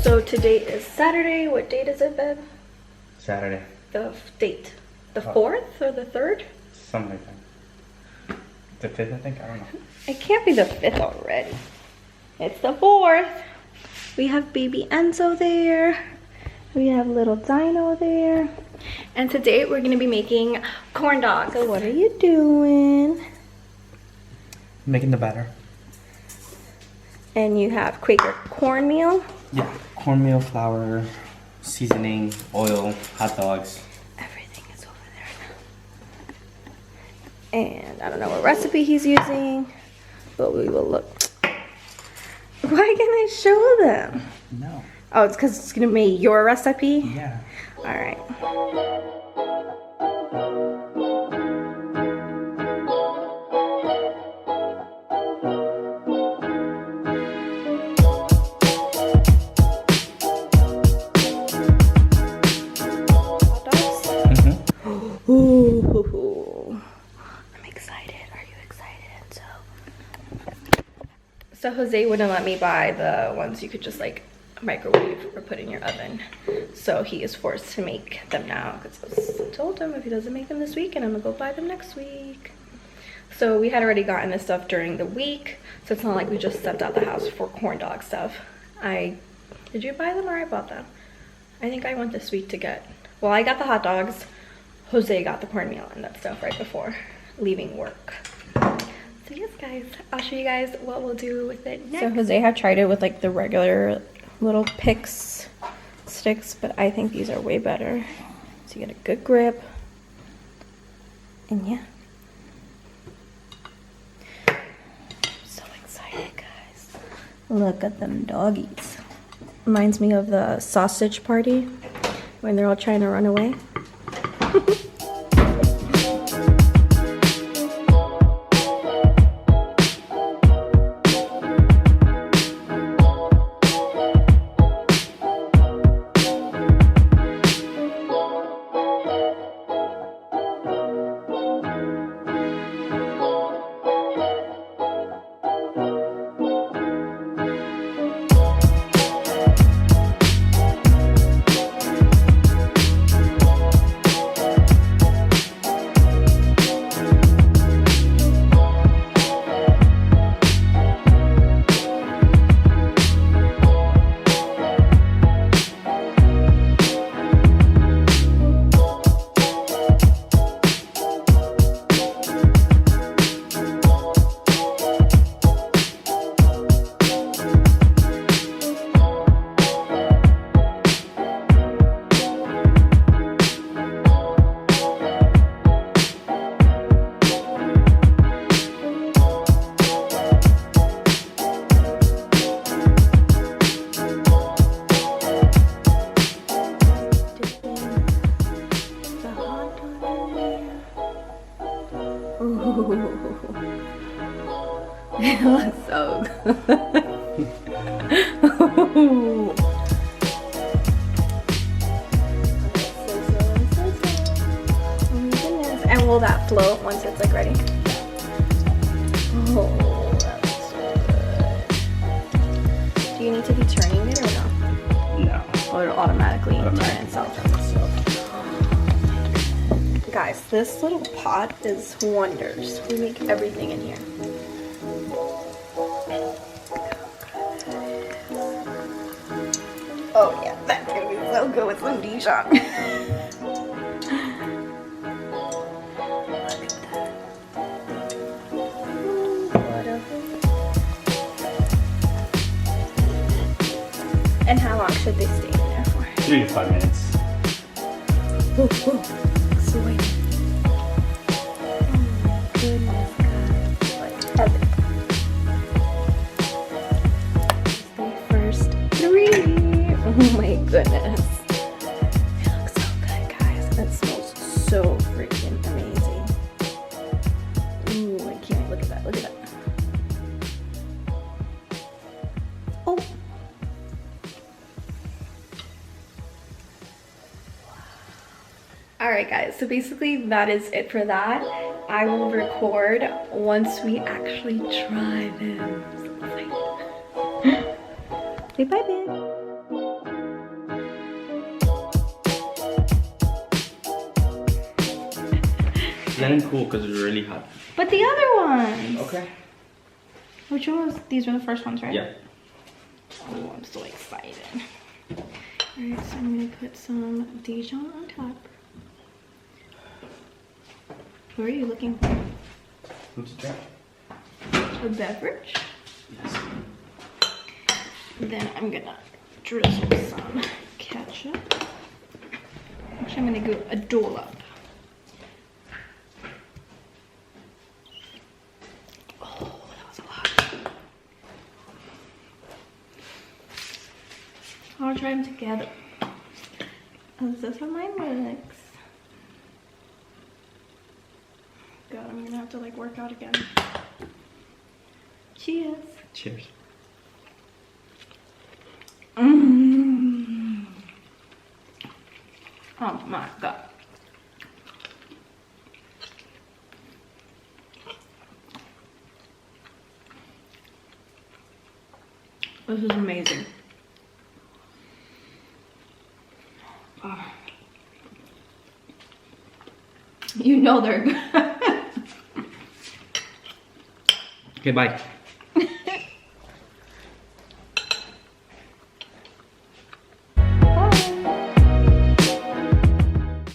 So today is Saturday. What date is it, babe? Saturday. The date. The 4th or the 3rd? Something like that. The 5th, I think? I don't know. It can't be the 5th already. It's the 4th. We have baby Enzo there. We have little Dino there. And today we're going to be making corn dogs. So what are you doing? Making the batter. And you have Quaker cornmeal. Yeah, cornmeal, flour, seasoning, oil, hot dogs. Everything is over there now. And I don't know what recipe he's using, but we will look. Why can't I show them? No. Oh, it's because it's going to be your recipe? Yeah. All right. Ooh, I'm excited. Are you excited? So Jose wouldn't let me buy the ones you could just like microwave or put in your oven. So he is forced to make them now because I told him if he doesn't make them this week, and I'm gonna go buy them next week. So we had already gotten this stuff during the week, so it's not like we just stepped out the house for corn dog stuff. Did you buy them or I bought them? I think I went this week to get, well, I got the hot dogs. Jose got the cornmeal and that stuff right before leaving work. So yes, guys, I'll show you guys what we'll do with it next. So Jose had tried it with like the regular little picks sticks, but I think these are way better. So you get a good grip. And yeah. I'm so excited, guys. Look at them doggies. Reminds me of the sausage party when they're all trying to run away. It looks so good. And will that float once it's like ready? Oh, that looks so good. Do you need to be turning it or no? No. Or it'll automatically turn itself? Guys, this little pot is wonders. We make everything in here. Oh yeah, that's gonna be so good with some Dijon. Look at that. And how long should they stay in there for? 3 to 5 minutes. Ooh, ooh. Sweet. Oh my goodness, guys. Like epic. The first 3. Oh my goodness. It looks so good, guys. That smells so freaking amazing. Ooh, I can't. Look at that. Look at that. Oh. Alright guys, so basically that is it for that. I will record once we actually try them. I'm so excited. Say bye, babe. let him cool because it's really hot. But the other ones. Okay. Which one was? These were the first ones, right? Yeah. Oh, I'm so excited. Alright, so I'm gonna put some Dijon on top. What are you looking for? What's that? A beverage? Yes. Then I'm gonna drizzle some ketchup. Actually, I'm gonna go a dollop. Oh, that was a lot. I'll try them together. Oh, this is how mine looks. God, I'm gonna have to like work out again. Cheers. Cheers. Mm. Oh my God. This is amazing. Oh. You know they're good. Okay, bye.